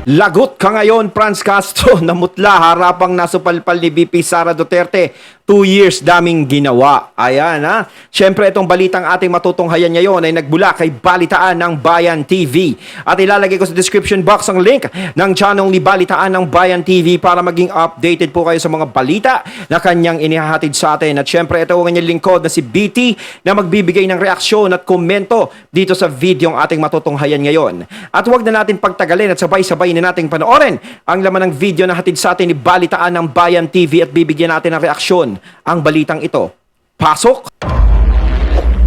Lagot ka ngayon, Franz Castro, namutla harapang nasupalpal ni VP Sara Duterte. 2 years daming ginawa. Ayan ha. Siyempre itong balitang ating matutunghayan ngayon ay nagbula kay Balitaan ng Bayan TV. At ilalagay ko sa description box ang link ng channel ni Balitaan ng Bayan TV para maging updated po kayo sa mga balita na kanyang inihahatid sa atin. At siyempre ito ang kanyang lingkod na si BT na magbibigay ng reaksyon at komento dito sa video ang ating matutunghayan ngayon. At huwag na natin pagtagalin at sabay-sabay na nating panoorin ang laman ng video na hatid sa atin ni Balitaan ng Bayan TV at bibigyan natin ng reaksyon ang balitang ito. Pasok!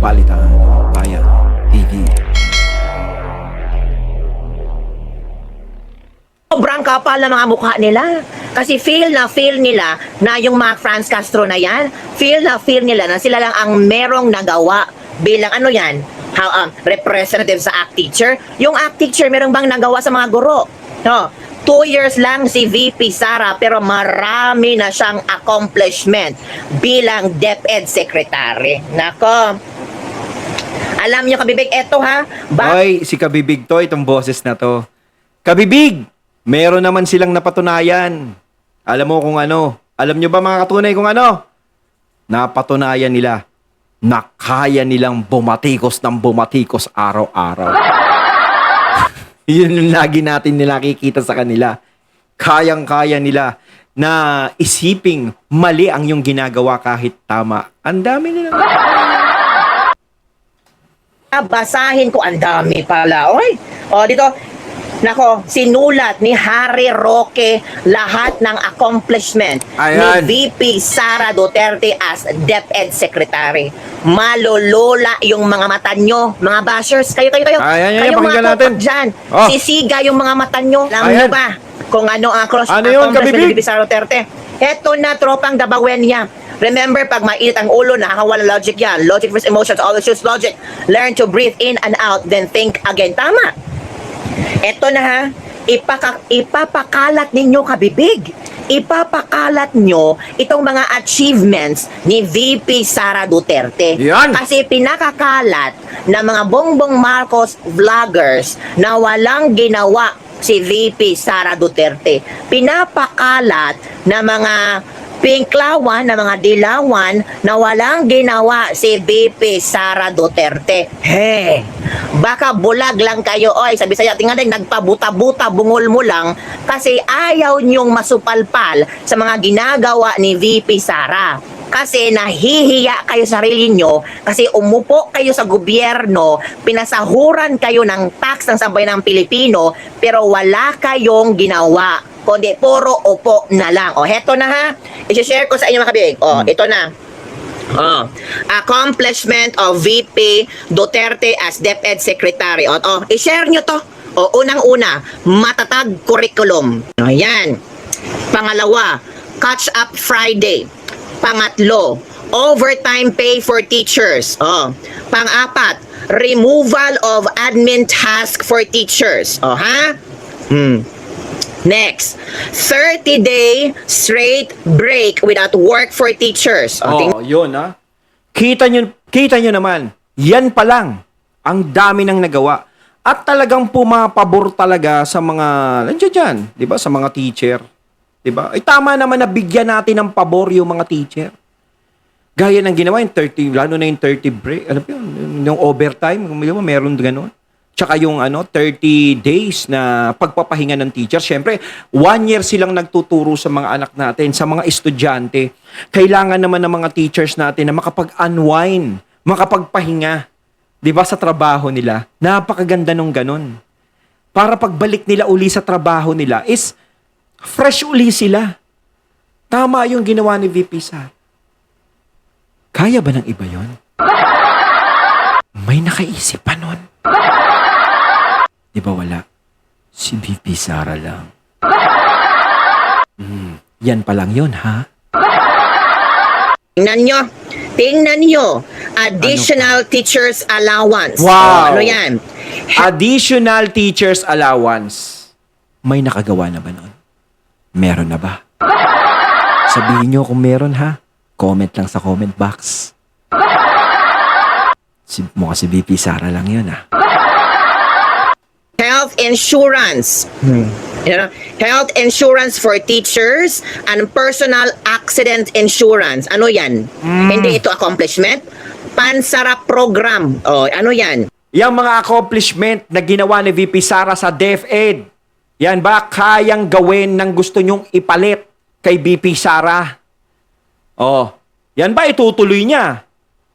Balitaan ng Bayan TV. Sobrang kapal na mga mukha nila. Kasi feel nila na yung mga Franz Castro na yan, feel nila na sila lang ang merong nagawa bilang ano yan, representative sa ACT teacher. Yung ACT teacher merong bang nagawa sa mga guro? No. 2 years lang si VP Sara pero marami na siyang accomplishment bilang DepEd Secretary. Nako. Alam niyo kabibig, eto ha. Hoy, si Kabibig to, itong boses na to. Kabibig! Meron naman silang napatunayan. Alam mo kung ano? Alam nyo ba mga katunay kung ano? Napatunayan nila na kaya nilang bumatikos ng bumatikos araw-araw. Yun yung lagi natin nakikita sa kanila. Kayang-kaya nila na isiping mali ang yung ginagawa kahit tama. Ang dami nila. Basahin ko, ang dami pala. Oy, dito, nako, sinulat ni Harry Roque lahat ng accomplishment Ayan. ni VP Sara Duterte as DepEd Secretary. Malolola yung mga mata nyo, mga bashers. Kayo. Ayan, Kayong pakinggan mga natin. tutok dyan. Oh. Sisiga yung mga mata nyo. Alam Ayan. nyo ba kung ano ang Ano yun, accomplishment Kabibig? ni VP Sara Duterte? Eto na, tropang Dabawenya. Remember, pag mainit ang ulo, nakakawala logic yan. Logic versus emotions, always choose logic. Learn to breathe in and out, then think again. Tama. Eto na ha, ipapakalat ninyo kabibig. Ipapakalat nyo itong mga achievements ni VP Sara Duterte. Yan. Kasi pinakakalat ng mga Bongbong Marcos vloggers na walang ginawa si VP Sara Duterte. Pinapakalat na mga pinklawan na mga dilawan na walang ginawa si VP Sara Duterte. Hey, baka bulag lang kayo, oy, sabi sa'yo, tingnan din, nagpabuta-buta, bungol mo lang, kasi ayaw niyong masupalpal sa mga ginagawa ni VP Sara. Kasi nahihiya kayo sa sarili nyo, kasi umupo kayo sa gobyerno, pinasahuran kayo ng tax ng sambayan ng Pilipino, pero wala kayong ginawa, kundi puro upo na lang. O, heto na ha, i-share ko sa inyo mga kabig. O, ito na. Accomplishment of VP Duterte as DepEd Secretary. I-share nyo to. Unang-una, matatag curriculum. Ayan. Pangalawa, Catch Up Friday. Pangatlo, overtime pay for teachers. Pang-apat, removal of admin task for teachers. Next, 30-day straight break without work for teachers. Yun ha. Kita nyo naman, yan pa lang ang dami nang nagawa. At talagang pumapabor talaga sa mga, nandiyan dyan, di ba, sa mga teacher. Di ba? Ay tama naman na bigyan natin ng pabor yung mga teacher. Gaya ng ginawa yung 30, lalo na yung 30 break, alam mo yun, yung overtime, meron gano'n. Tsaka yung 30 days na pagpapahinga ng teacher. Siyempre, 1 year silang nagtuturo sa mga anak natin, sa mga estudyante. Kailangan naman ng mga teachers natin na makapag-unwind, makapagpahinga. Di ba sa trabaho nila? Napakaganda nung ganun. Para pagbalik nila uli sa trabaho nila is fresh uli sila. Tama yung ginawa ni VP Sara. Kaya ba ng iba yon? May nakaisip pa nun. Di ba wala? Si VP Sara lang. Yan pa lang yun, ha? Tingnan nyo. Additional teachers allowance. Wow. Ano yan? Additional teachers allowance. May nakagawa na ba nun? Meron na ba? Sabihin nyo kung meron, ha? Comment lang sa comment box. Mukha si VP Sara lang yun, ha? Health insurance. You know, health insurance for teachers and personal accident insurance. Ano yan? Hindi ito accomplishment? Pansarap program. O, ano yan? Yang mga accomplishment na ginawa ni VP Sara sa DepEd, yan ba kayang gawin ng gusto nyong ipalit kay VP Sara? Oh, yan ba itutuloy niya?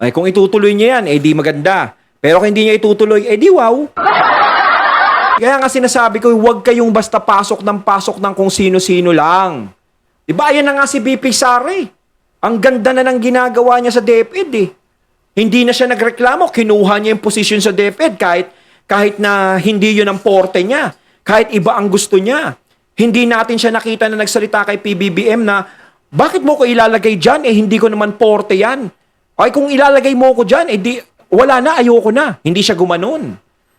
Ay, kung itutuloy niya yan, eh di maganda. Pero kung hindi niya itutuloy, eh di wow. Kaya nga sinasabi ko, huwag kayong basta pasok ng kung sino-sino lang. Diba, ayan na nga si VP Sara eh. Ang ganda na ng ginagawa niya sa DepEd eh. Hindi na siya nagreklamo, kinuha niya yung position sa DepEd kahit na hindi yun ang porte niya. Kahit iba ang gusto niya. Hindi natin siya nakita na nagsalita kay PBBM na, bakit mo ko ilalagay dyan? Eh hindi ko naman porte yan. Ay kung ilalagay mo ko dyan, eh di, wala na, ayoko na. Hindi siya gumanon.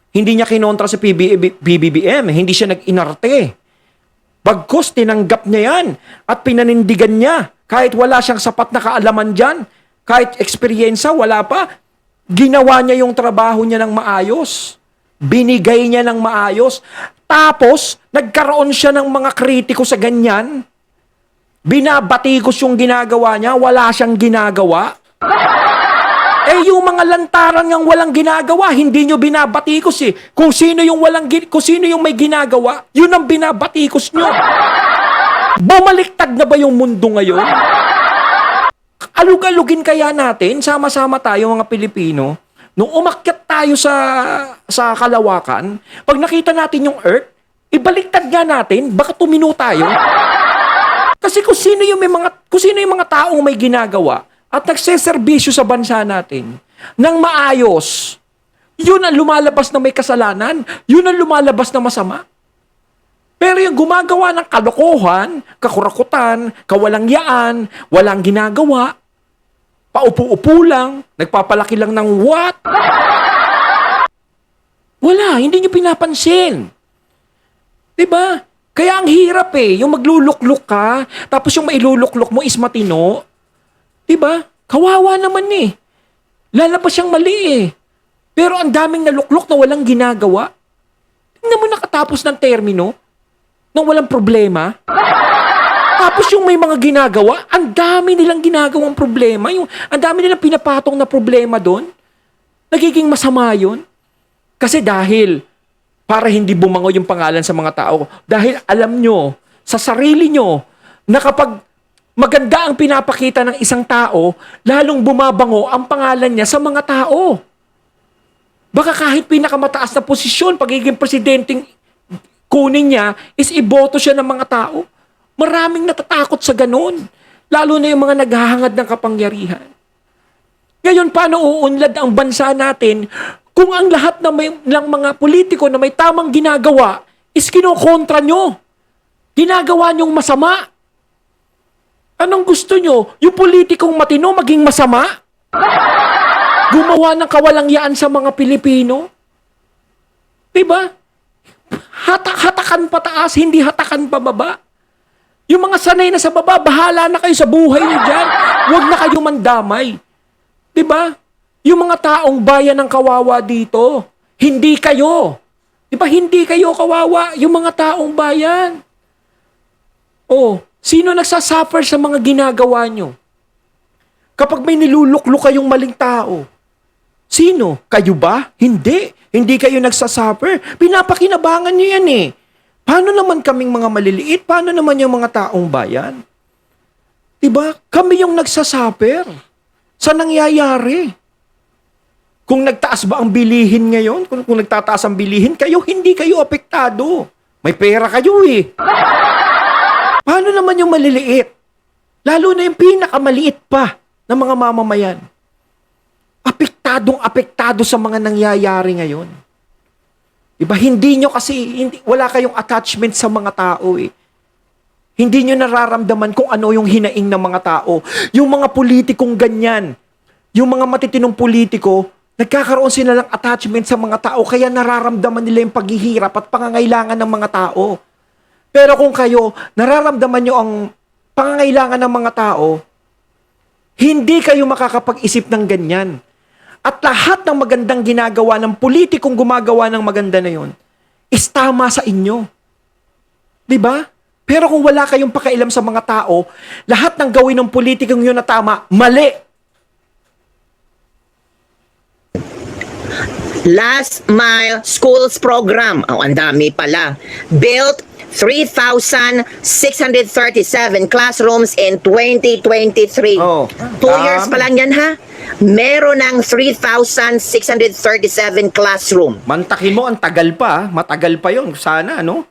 Hindi niya kinontra sa PBBM. Hindi siya nag-inarte. Bagkus, tinanggap niya yan. At pinanindigan niya. Kahit wala siyang sapat na kaalaman dyan. Kahit eksperyensya, wala pa. Ginawa niya yung trabaho niya ng maayos. Binigay niya ng maayos. Tapos, nagkaroon siya ng mga kritiko sa ganyan. Binabatikos yung ginagawa niya. Wala siyang ginagawa. Eh yung mga lantaran ng walang ginagawa, hindi nyo binabatikos eh. Kung sino yung may ginagawa, yun ang binabatikos nyo. Bumaliktad na ba yung mundo ngayon? Alug-alugin kaya natin, sama-sama tayo mga Pilipino, nung umakyat tayo sa kalawakan, pag nakita natin yung Earth, ibaliktad nga natin, baka tumino tayo. Kasi kung sino yung mga taong may ginagawa, at nagseserbisyo sa bansa natin ng maayos, yun ang lumalabas na may kasalanan, yun ang lumalabas na masama. Pero yung gumagawa ng kalokohan, kakurakutan, kawalangyaan, walang ginagawa, paupo-upo lang, nagpapalaki lang ng what? Wala, hindi nyo pinapansin. Diba? Kaya ang hirap eh, yung maglulukluk ka, tapos yung mailulukluk mo is matino. Diba? Kawawa naman eh. Lalabas siyang mali eh. Pero ang daming naluklok na walang ginagawa. Tingnan mo nakatapos ng termino nang walang problema. Tapos yung may mga ginagawa, ang dami nilang ginagawang problema. Ang dami nilang pinapatong na problema doon. Nagiging masama yun. Kasi dahil, para hindi bumango yung pangalan sa mga tao, dahil alam nyo, sa sarili nyo, na kapag maganda ang pinapakita ng isang tao, lalong bumabango ang pangalan niya sa mga tao. Baka kahit pinakamataas na posisyon, pagiging presidenteng kunin niya, is iboto siya ng mga tao. Maraming natatakot sa ganun. Lalo na yung mga naghahangad ng kapangyarihan. Ngayon, paano uunlad ang bansa natin kung ang lahat ng mga politiko na may tamang ginagawa is kinokontra nyo? Ginagawa nyong masama. Anong gusto nyo? Yung politikong matino maging masama? Gumawa ng kawalangyaan sa mga Pilipino? Diba? Hatakan pataas, hindi hatakan pababa. Yung mga sanay na sa baba, bahala na kayo sa buhay nyo dyan. Huwag na kayo mandamay. Diba? Yung mga taong bayan ng kawawa dito, hindi kayo. Diba? Hindi kayo kawawa, yung mga taong bayan. Oh, sino nagsasuffer sa mga ginagawa nyo? Kapag may niluluklok kayong maling tao, sino? Kayo ba? Hindi. Hindi kayo nagsasuffer. Pinapakinabangan nyo yan eh. Paano naman kaming mga maliliit? Paano naman yung mga taong bayan? Diba? Kami yung nagsasuffer sa nangyayari. Kung nagtaas ba ang bilihin ngayon? Kung nagtataas ang bilihin, kayo, hindi kayo apektado. May pera kayo eh. Paano naman yung maliliit? Lalo na yung pinakamaliit pa ng mga mamamayan. Apektado sa mga nangyayari ngayon. Diba? Hindi nyo kasi, wala kayong attachment sa mga tao eh. Hindi nyo nararamdaman kung ano yung hinaing ng mga tao. Yung mga politikong ganyan, yung mga matitinong politiko, nagkakaroon sila ng attachment sa mga tao kaya nararamdaman nila yung paghihirap at pangangailangan ng mga tao. Pero kung kayo, nararamdaman nyo ang pangangailangan ng mga tao, hindi kayo makakapag-isip ng ganyan. At lahat ng magandang ginagawa ng politikong gumagawa ng maganda na yon is tama sa inyo. 'Di ba? Pero kung wala kayong pakialam sa mga tao, lahat ng gawin ng politikong yun na tama, mali. Last Mile Schools Program. Oh, ang dami pala. Built 3,637 classrooms in 2023. Oh, 2 years pa lang yan, ha? Meron ng 3,637 classroom. Mantakin mo, ang tagal pa. Matagal pa yun. Sana, no?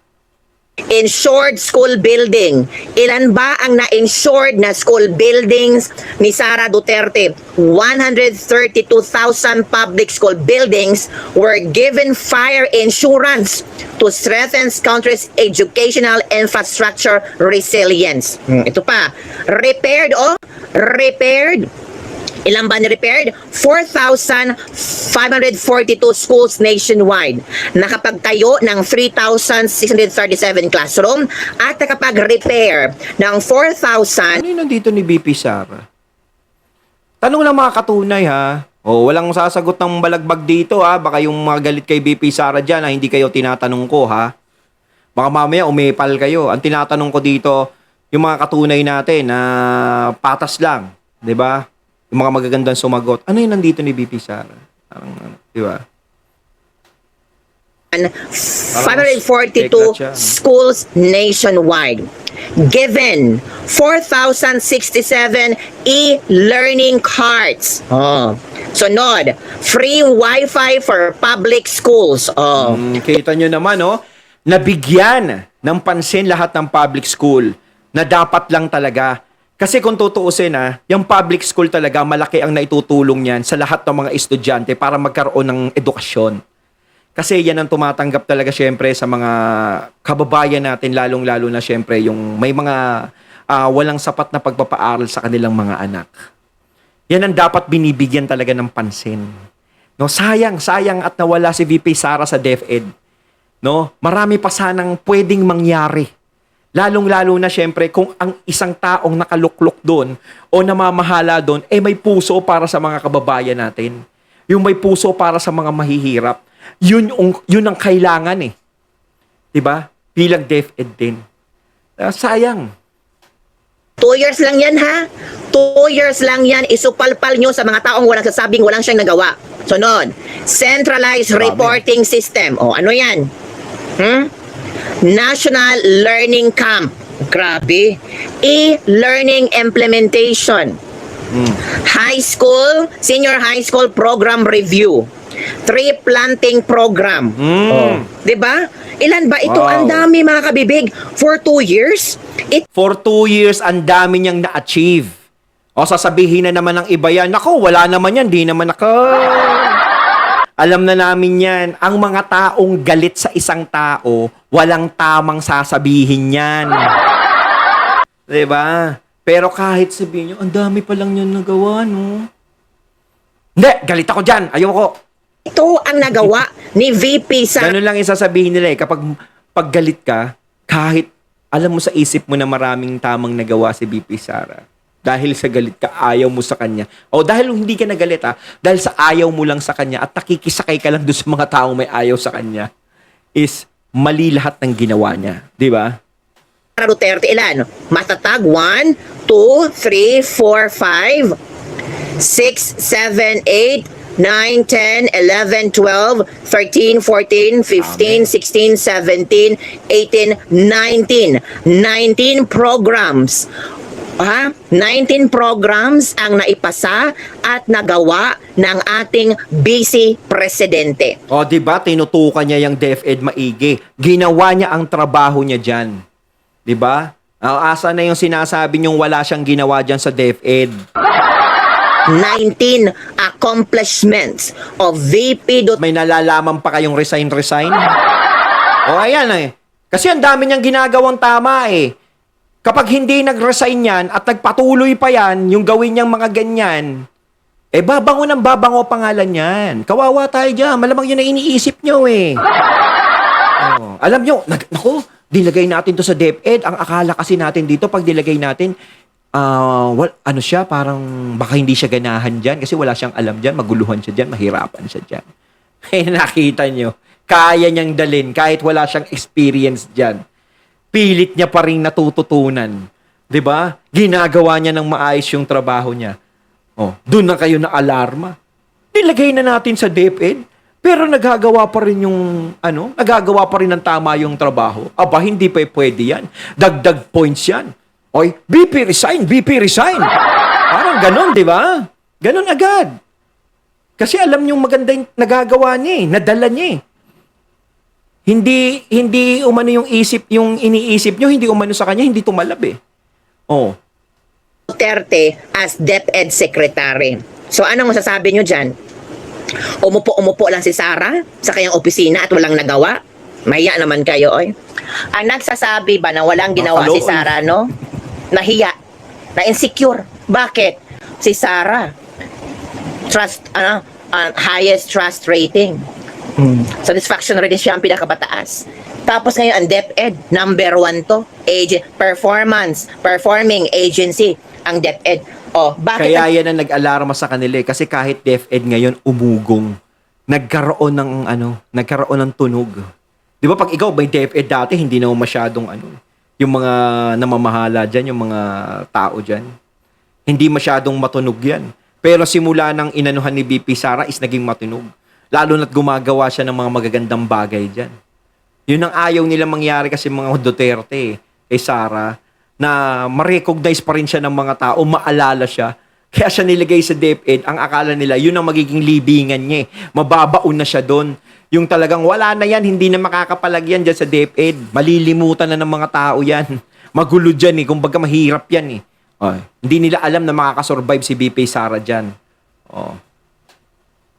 Insured school building. Ilan ba ang na-insured na school buildings ni Sara Duterte? 132,000 public school buildings were given fire insurance to strengthen country's educational infrastructure resilience. Ito pa. Repaired, repaired. Ilan ba ni-repaired? 4,542 schools nationwide. Nakapagtayo ng 3,637 classroom at nakapag-repair ng 4,000. Ano yung nandito ni BP Sara? Tanong lang mga katunay, ha? O, walang sasagot ng balagbag dito, ha? Baka yung mga galit kay BP Sara dyan, ha? Hindi kayo tinatanong ko, ha? Baka mamaya umepal kayo. Ang tinatanong ko dito, yung mga katunay natin na patas lang. 'Di ba? Yung mga magagandang sumagot. Ano yung nandito ni BP Sara? Parang, di ba? 542 schools nationwide. Given 4,067 e-learning cards. Sunod, free Wi-Fi for public schools. Kita nyo naman, nabigyan ng pansin lahat ng public school na dapat lang talaga. Kasi kung tutuusin, yung public school talaga, malaki ang naitutulong niyan sa lahat ng mga estudyante para magkaroon ng edukasyon. Kasi yan ang tumatanggap talaga syempre sa mga kababayan natin, lalong-lalo na syempre yung may mga walang sapat na pagpapaaral sa kanilang mga anak. Yan ang dapat binibigyan talaga ng pansin. No, sayang at nawala si VP Sara sa DepEd. No, marami pa sanang pwedeng mangyari. Lalong-lalo na syempre kung ang isang taong nakaluklok doon o namamahala doon, may puso para sa mga kababayan natin. Yung may puso para sa mga mahihirap. Yun ang kailangan 'Di ba? Bilang DepEd din. Sayang. 2 years lang yan, ha? 2 years lang yan. Isupalpal nyo sa mga taong walang sasabing walang siyang nagawa. Sunod, centralized reporting system. Ano yan? National Learning Camp. Grabe. E-learning implementation. High school, senior high school program review. Tree planting program. 'Di ba? Ilan ba ito? Wow. Ang dami, mga kabibig. For 2 years, For 2 years, ang dami niyang na-achieve. O sasabihin na naman ng iba yan, nako, wala naman yan, di naman ako. Alam na namin yan, ang mga taong galit sa isang tao, walang tamang sasabihin yan. Diba? Pero kahit sabihin nyo, ang dami pa lang yan nagawa, no? Hindi, galit ako dyan, ayoko. ito ang nagawa ni VP Sara. Ganun lang yung sasabihin nila kapag galit ka, kahit alam mo sa isip mo na maraming tamang nagawa si VP Sara. Dahil sa galit ka, ayaw mo sa kanya. O dahil hindi ka nagalit dahil sa ayaw mo lang sa kanya at nakikisakay ka lang doon sa mga taong may ayaw sa kanya, is mali lahat ng ginawa niya. Di ba? Duterte, ilan? Matatag, 1, 2, 3, 4, 5, 6, 7, 8, 9, 10, 11, 12, 13, 14, 15, 16, 17, 18, 19. 19 programs. 19 programs ang naipasa at nagawa ng ating Vice Presidente. O, di ba? Tinutukan niya yung DepEd maigi. Ginawa niya ang trabaho niya dyan. Di ba? Asa na yung sinasabi niyong wala siyang ginawa dyan sa DepEd? 19 accomplishments of VP May nalalaman pa kayong resign? O, ayan Kasi ang dami niyang ginagawang tama Kapag hindi nag-resign yan at nagpatuloy pa yan, yung gawin niyang mga ganyan, babango ng babango pangalan yan. Kawawa tayo dyan. Malamang yun na iniisip niyo Alam niyo, naku, dilagay natin to sa DepEd. Ang akala kasi natin dito, pag dilagay natin, ano siya, parang baka hindi siya ganahan dyan kasi wala siyang alam dyan, maguluhan siya dyan, mahirapan siya dyan. Nakita niyo, kaya niyang dalin kahit wala siyang experience dyan. pilit niya pa rin natututunan. 'Di ba? Ginagawa niya ng maayos yung trabaho niya. Oh, doon na kayo na alarma. Nilagay na natin sa DepEd, pero nagagawa pa rin yung nagagawa pa rin ng tama yung trabaho. Aba, hindi pa pwede yan. Dagdag points yan. Oy, BP resign, BP resign. Parang ganon, di ba? Ganon agad. Kasi alam niyong maganda yung nagagawa niya nadala niya Hindi umano yung iniisip niyo, hindi umano sa kanya, hindi tumalab Oh. Duterte as DepEd Secretary. So anong masasabi nyo dyan? Umupo lang si Sara sa kanyang opisina at walang nagawa? Mahiya naman kayo, oy. Ang nagsasabi ba na walang ginawa si Sara, no? Nahiya. Na-insecure. Bakit? Si Sara, highest trust rating. Satisfaction rating siya ang pinakabataas. Tapos ngayon, ang DepEd, number 1 to. Performing agency, ang DepEd. Oh, bakit? Kaya yan ang nag-alarma sa kanila kasi kahit DepEd ngayon umugong, nagkaroon ng tunog. 'Di ba pag ikaw may DepEd dati, hindi na masyadong yung mga namamahala diyan, yung mga tao diyan. Hindi masyadong matunog yan. Pero simula ng inanuhan ni BP Sara is naging matunog. Lalo na't gumagawa siya ng mga magagandang bagay diyan. Yun ang ayaw nila mangyari kasi mga Duterte kay Sara, na ma-recognize pa rin siya ng mga tao, maalala siya. Kaya siya nilagay sa DepEd, ang akala nila, yun ang magiging libingan niya. Mababaon na siya doon. Yung talagang wala na yan, hindi na makakapalagyan dyan sa DepEd. Malilimutan na ng mga tao yan. Magulo dyan kumbaga mahirap yan hindi nila alam na makakasurvive si BP Sara dyan.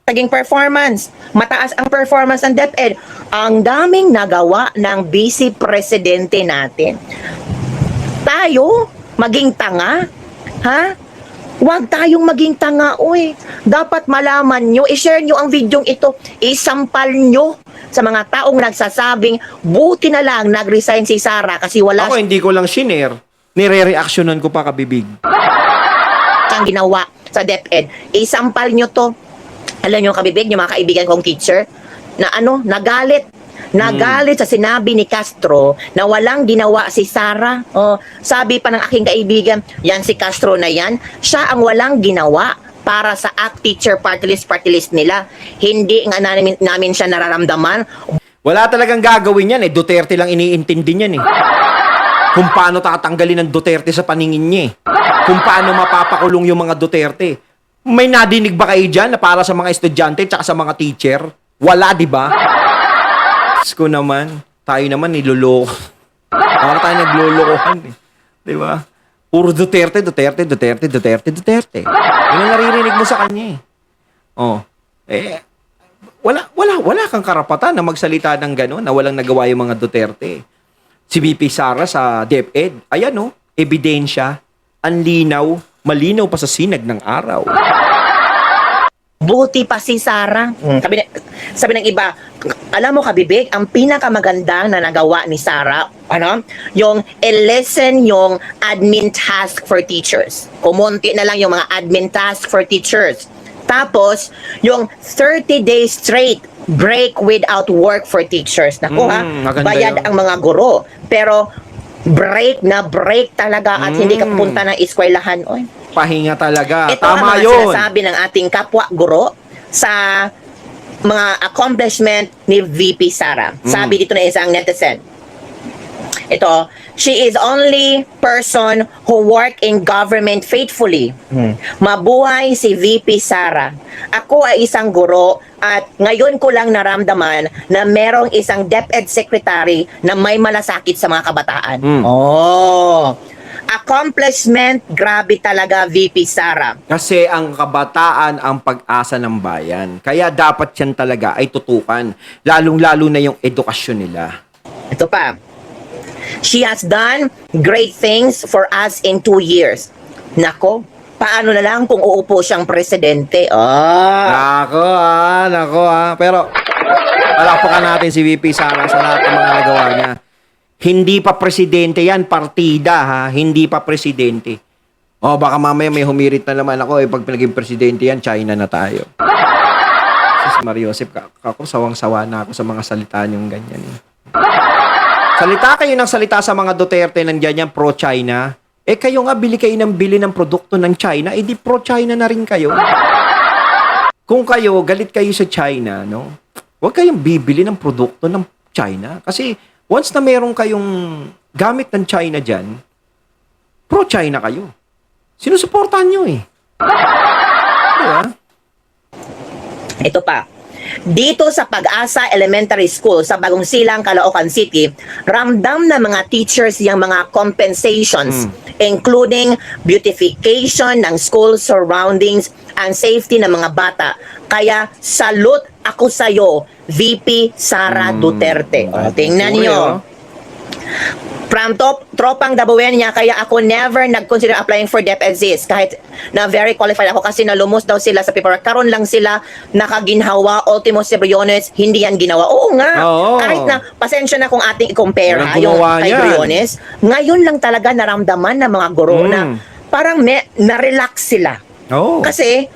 Naging performance. Mataas ang performance ng DepEd. Ang daming nagawa ng vice presidente natin. Tayo, maging tanga? Ha? Huwag tayong maging tanga, oy. Dapat malaman nyo, i-share nyo ang videong ito, isampal nyo sa mga taong nagsasabing, buti na lang nag-resign si Sara kasi wala Ako hindi ko lang shinare, nire-reactionan ko pa kabibig. siyang ginawa sa DepEd. Isampal nyo to. Alam nyo kabibig, yung mga kaibigan kong teacher, na nagalit sa sinabi ni Castro na walang ginawa si Sara. Sabi pa ng aking kaibigan, yan si Castro na yan, siya ang walang ginawa para sa ACT Teacher party list nila. Hindi nga namin siya nararamdaman. Wala talagang gagawin yan Duterte lang iniintindi niyan Kung paano tatanggalin ng Duterte sa paningin niya Kung paano mapapakulong yung mga Duterte. May nadinig ba kayo dyan na para sa mga estudyante at sa mga teacher? Wala, di ba? Ko naman, tayo naman niloloko. Para tayo naglolokohan Di ba? Puro Duterte. Yun ang naririnig mo sa kanya wala kang karapatan na magsalita ng gano'n na walang nagawa yung mga Duterte. Si BP Sara sa DepEd, ayan ebidensya, ang linaw, malinaw pa sa sinag ng araw. Buti pa si Sara. Sabi ng iba, alam mo kabibig, ang pinakamagandang na nagawa ni Sara, yung i-lessen yung admin task for teachers. Kumunti na lang yung mga admin task for teachers. Tapos, yung 30 days straight break without work for teachers. Naku bayad ang mga guro. Pero, break talaga at hindi ka punta ng eskwelahan. Pahinga talaga. Ito Tama ang mga yun. sinasabi ng ating kapwa guro sa mga accomplishment ni VP Sara. Sabi dito na isang netizen. Ito, she is only person who work in government faithfully. Mabuhay si VP Sara. Ako ay isang guro at ngayon ko lang naramdaman na merong isang DepEd secretary na may malasakit sa mga kabataan. Accomplishment, grabe talaga VP Sara. Kasi ang kabataan ang pag-asa ng bayan. Kaya dapat yan talaga ay tutukan. Lalong-lalo na yung edukasyon nila. Ito pa. She has done great things for us in 2 years. Nako, paano na lang kung uupo siyang presidente? Nako. Pero, palakpakan natin si VP Sara sa lahat ng mga nagawa niya. Hindi pa presidente yan, partida Hindi pa presidente. Baka mamaya may humirit na naman ako pag naging presidente yan, China na tayo. Si Mariosep, ako sawang-sawa na ako sa mga salita niyong ganyan Salita kayo ng salita sa mga Duterte, nandiyan yan, pro-China. Eh kayo nga, bili kayo ng bili ng produkto ng China, eh di pro-China na rin kayo. Kung kayo, galit kayo sa China, no? Huwag kayong bibili ng produkto ng China. Kasi once na meron kayong gamit ng China dyan, pro-China kayo. Sinusuportahan nyo eh. Diba? Ito pa. Dito sa Pag-asa Elementary School sa Bagong Silang, Caloocan City, ramdam na mga teachers yung mga compensations, including beautification ng school surroundings and safety ng mga bata. Kaya salute ako sa'yo, VP Sara Duterte. O, tingnan niyo. From tropang Dabuwen niya, kaya ako never nag-consider applying for DepEd kahit na very qualified ako kasi nalumos daw sila sa paperwork. Karon lang sila nakaginhawa, ultimo Briones, hindi yan ginawa. Oo nga, Oo. kahit na, pasensya na kung ating i-compare Walang yung gumawa kay niyan. Briones, ngayon lang talaga naramdaman ng mga guro na parang na-relax sila. Oo. Kasi,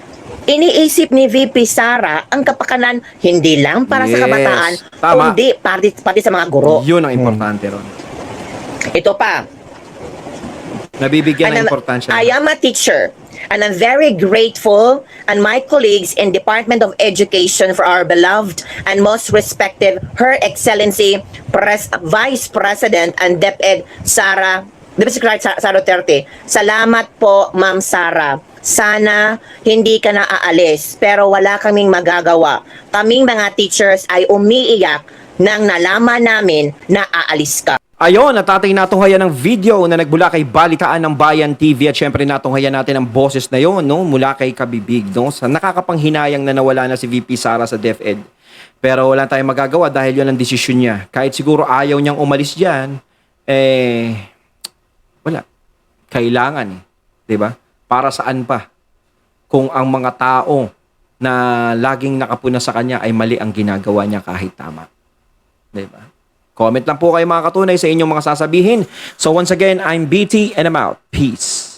iniisip ni VP Sara ang kapakanan hindi lang para sa Yes. kabataan, Tama. kundi pati sa mga guro. Yun ang importante ron. Ito pa. Nabibigyan ng And importansya. I am a teacher and I'm very grateful and my colleagues in Department of Education for our beloved and most respected Her Excellency Vice President and DepEd Sara Duterte. Salamat po, Ma'am Sara. Sana hindi ka na aalis pero wala kaming magagawa. Kaming mga teachers ay umiiyak nang nalaman namin na aalis ka. Ayon, at ating natunghayan ng video na nagbula kay Balitaan ng Bayan TV at syempre natunghayan natin ang boses na yon, no, mula kay Kabibig, no, sa nakakapanghinayang na nawala na si VP Sara sa DepEd. Pero wala tayong magagawa dahil yon ang desisyon niya. Kahit siguro ayaw niyang umalis diyan, wala. Kailangan, 'di ba? Para saan pa? Kung ang mga tao na laging nakapuna sa kanya ay mali ang ginagawa niya kahit tama. 'Di ba? Comment lang po kayo mga katunay sa inyong mga sasabihin. So once again, I'm BT and I'm out. Peace.